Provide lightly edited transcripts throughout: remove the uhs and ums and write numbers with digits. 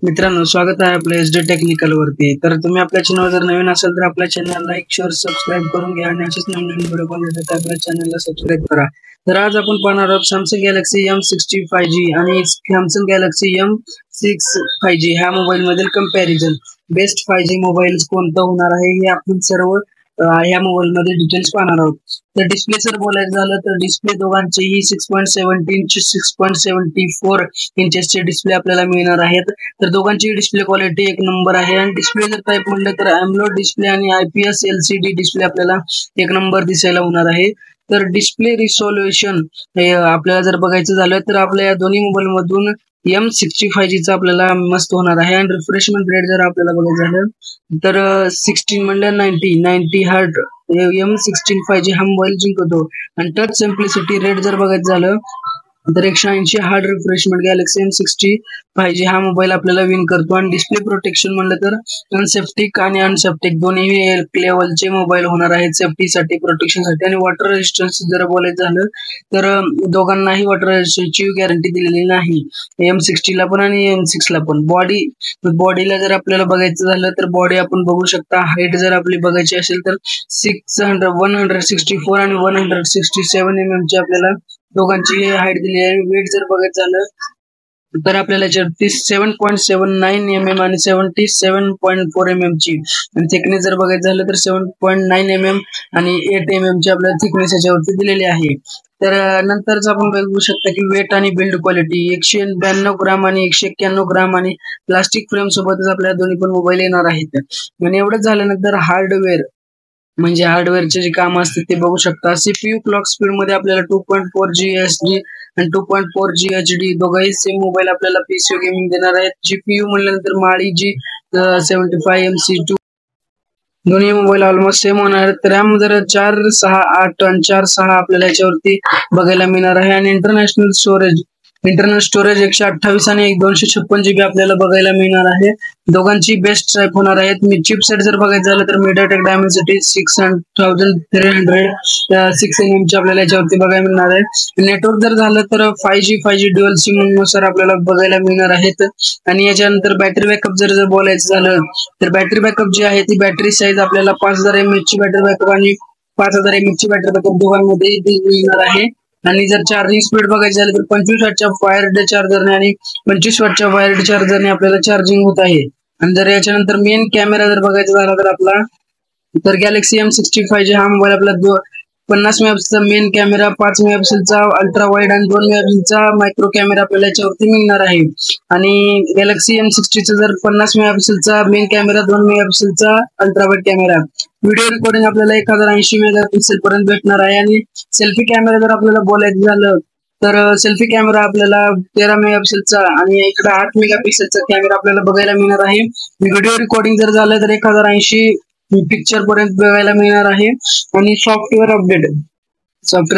मित्रांनो, स्वागत आहे आपल्या SD टेक्निकल वरती। तर तुम्ही आपल्या चॅनलवर जर नवीन असाल तर आपल्या चॅनलला लाईक, शेअर, सबस्क्राइब करून घ्या आणि असेच नवीन व्हिडिओ पाहण्यासाठी आपल्या चॅनलला सबस्क्राइब करा। तर आज आपण पाहणार आहोत Samsung Galaxy M60 5G आणि Samsung Galaxy M6 5G ह्या मोबाईल मधील कंपॅरिझन। बेस्ट 5G मोबाईल कोणता होणार आहे हे आपण सर्व ह्या मोबाईल मध्ये डिटेल्स पाहणार आहोत। तर डिस्प्ले जर बोलायचं झालं तर डिस्प्ले दोघांचेही 6.7 इंच 6.74 इंचेसचे डिस्प्ले आपल्याला मिळणार आहेत। तर दोघांची डिस्प्ले क्वालिटी एक नंबर आहे आणि डिस्प्ले जर टाइप म्हणलं तर AMOLED डिस्प्ले आणि IPS LCD डिस्प्ले आपल्याला एक नंबर दिसायला होणार आहे। तर डिस्प्ले रिझोल्यूशन हे आपल्याला जर बघायचं झालं तर आपल्या या दोन्ही मोबाईल मधून M60 5G चा आपल्याला मस्त होणार आहे आणि रिफ्रेशमेंट रेट जर आपल्याला बघायचं झालं तर 16 म्हणलं 90 हर्ट M16 5G हा मोबाईल जिंकतो आणि टच सिम्प्लिसिटी रेट जर बघायचं झालं तर 180 hard refreshment Galaxy M60 5G हा मोबाईल आपल्याला विन करतो आणि डिस्प्ले प्रोटेक्शन म्हणलं तर अनसेप्टिक आणि अनसेप्टिक दोन्ही लेवलचे मोबाईल होणार आहेत सेफ्टीसाठी प्रोटेक्शनसाठी। आणि वॉटर रेजिस्टन्स जर बोलायचं झालं तर दोघांनाही वॉटर रेजिस्टन्सची गॅरंटी दिलेली नाही, M60 ला पण आणि M6 ला पण। बॉडीला जर आपल्याला बघायचं झालं तर बॉडी आपण बघू शकता, हाईट जर आपली बघायची असेल तर 164 आणि 167 mm ची आपल्याला दोघांची हाईट दिली आहे। वेट जर बघायचं झालं तर आपल्याला 7.79 mm आणि 77.4 mm ची आणि थिकनेस जर बघायचं झालं तर 7.9 mm आणि 8 mm ची आपल्याला थिकनेस याच्यावरती दिलेली आहे। तर नंतरच आपण बघू शकता की वेट आणि बिल्ड क्वालिटी 192 ग्राम आणि 191 ग्राम आणि प्लास्टिक फ्रेम सोबतच आपल्याला दोन्ही पण मोबाईल येणार आहेत। आणि एवढंच झाल्यानंतर हार्डवेअर म्हणजे हार्डवेअरचे जे काम असते ते बघू शकता। CPU क्लॉक स्पीड मध्ये आपल्याला 2.4 GHz आणि 2.4 GHz दोघंही सेम मोबाईल आपल्याला पीसी गेमिंग देणार आहेत। GPU म्हणल्यानंतर माळी G75 MC2 दोन्ही मोबाईल ऑलमोस्ट सेम होणार आहेत। रॅम जर 468 आणि 46 आपल्याला याच्यावरती बघायला मिळणार आहे आणि इंटरनल स्टोरेज 128 आणि 256 GB आपल्याला बघायला मिळणार आहे। दोघांची बेस्ट टाइप होणार आहेत। मी चिपसेट जर बघायचं झालं तर MediaTek Dimensity 6306 mm ची आपल्याला याच्यावरती बघायला मिळणार आहे। नेटवर्क जर झालं तर 5G ड्युअल सिम नुसार आपल्याला बघायला मिळणार आहेत। आणि याच्यानंतर बॅटरी बॅकअप जर बोलायचं झालं तर बॅटरी बॅकअप जी आहे ती बॅटरी साईज आपल्याला 5000 mAh ची बॅटरी बॅकअप आणि 5000 mAh ची बॅटरी बॅकअप दोघांमध्ये मिळणार आहे। आणि जर चार्जिंग स्पीड बघायची झाली तर 25 वॅटच्या वायर्ड चार्जरने आणि 25 वॅटच्या वायर्ड चार्जरने आपल्याला चार्जिंग होत आहे। आणि जर याच्यानंतर मेन कॅमेरा जर बघायचा झाला तर आपला गॅलेक्सी M60 5G हा मोबाईल आपला 50 मेगापिक्सेलचा मेन कॅमेरा, 5 मेगापिक्सेलचा अल्ट्रा वाईड आणि 2 मेगापिक्सेलचा मायक्रो कॅमेरा आपल्याला याच्यावरती मिळणार आहे। आणि गॅलेक्सी M60 चा जर 50 मेगापिक्सेलचा मेन कॅमेरा, 2 मेगापिक्सेलचा ultra wide camera, video recording आपल्याला 1080 मेगापिक्सेल पर्यंत भेटणार आहे। आणि सेल्फी कॅमेरा जर आपल्याला बोलायचं झालं तर सेल्फी कॅमेरा आपल्याला 13 मेगापिक्सेलचा आणि इकडे 8 मेगापिक्सेलचा कॅमेरा आपल्याला बघायला मिळणार आहे। व्हिडिओ रेकॉर्डिंग जर झालं तर 1080 पिक्चर पर्यंत बघायला मिळणार आहे। आणि सॉफ्टवेअर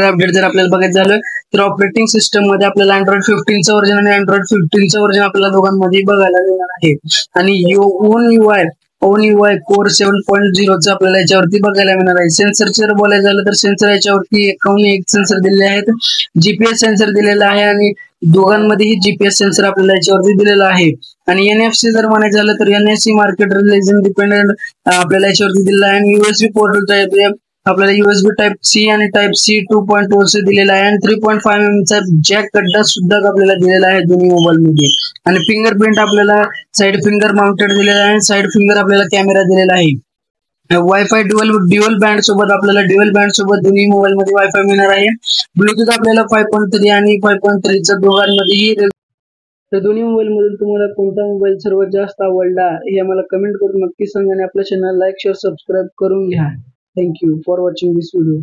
अपडेट जर आपल्याला बघायचं झालं तर ऑपरेटिंग सिस्टम मध्ये आपल्याला Android 15 चं वर्जन आणि Android 15 चं वर्जन आपल्याला दोघांमध्ये बघायला मिळणार आहे। आणि ओन UI कोर 7.0 चा आपल्याला याच्यावरती बघायला मिळणार आहे। सेन्सर जर बोलायचं झालं तर सेन्सर याच्यावरती एक सेन्सर दिलेले आहेत, GPS सेन्सर दिलेला आहे आणि दोघांमध्येही GPS सेन्सर आपल्याला याच्यावरती दिलेला आहे। आणि NFC जर म्हणायचं झालं तर NFC मार्केट रिलेशन डिपेंडेंट आपल्याला याच्यावरती दिलेला आहे। आणि USB पोर्ट आपल्याला USB टाइप C आणि टाइप C 2.0 चे दिलेला आहे आणि 3.5 mm चा जॅक कड्डा सुद्धा आपल्याला दिलेला आहे दोन्ही मोबाईल मध्ये। आणि फिंगरप्रिंट आपल्याला साइड फिंगर माउंटेड दिलेला आहे, साइड फिंगर आपल्याला कॅमेरा दिलेला आहे। वायफाय ड्युअल बँड सोबत आपल्याला दोन्ही मोबाईल मध्ये वायफाय मिळणार आहे। ब्लूटूथ आपल्याला 5.3 आणि 5.3 चा दोघांमध्येही। तर दोन्ही मोबाईल मधून तुम्हाला कोणता मोबाईल सर्वात जास्त आवडला हे आम्हाला कमेंट करून नक्की सांगा आणि आपल्या चॅनल लाईक, शेअर, सबस्क्राइब करून घ्या। Thank you for watching this video.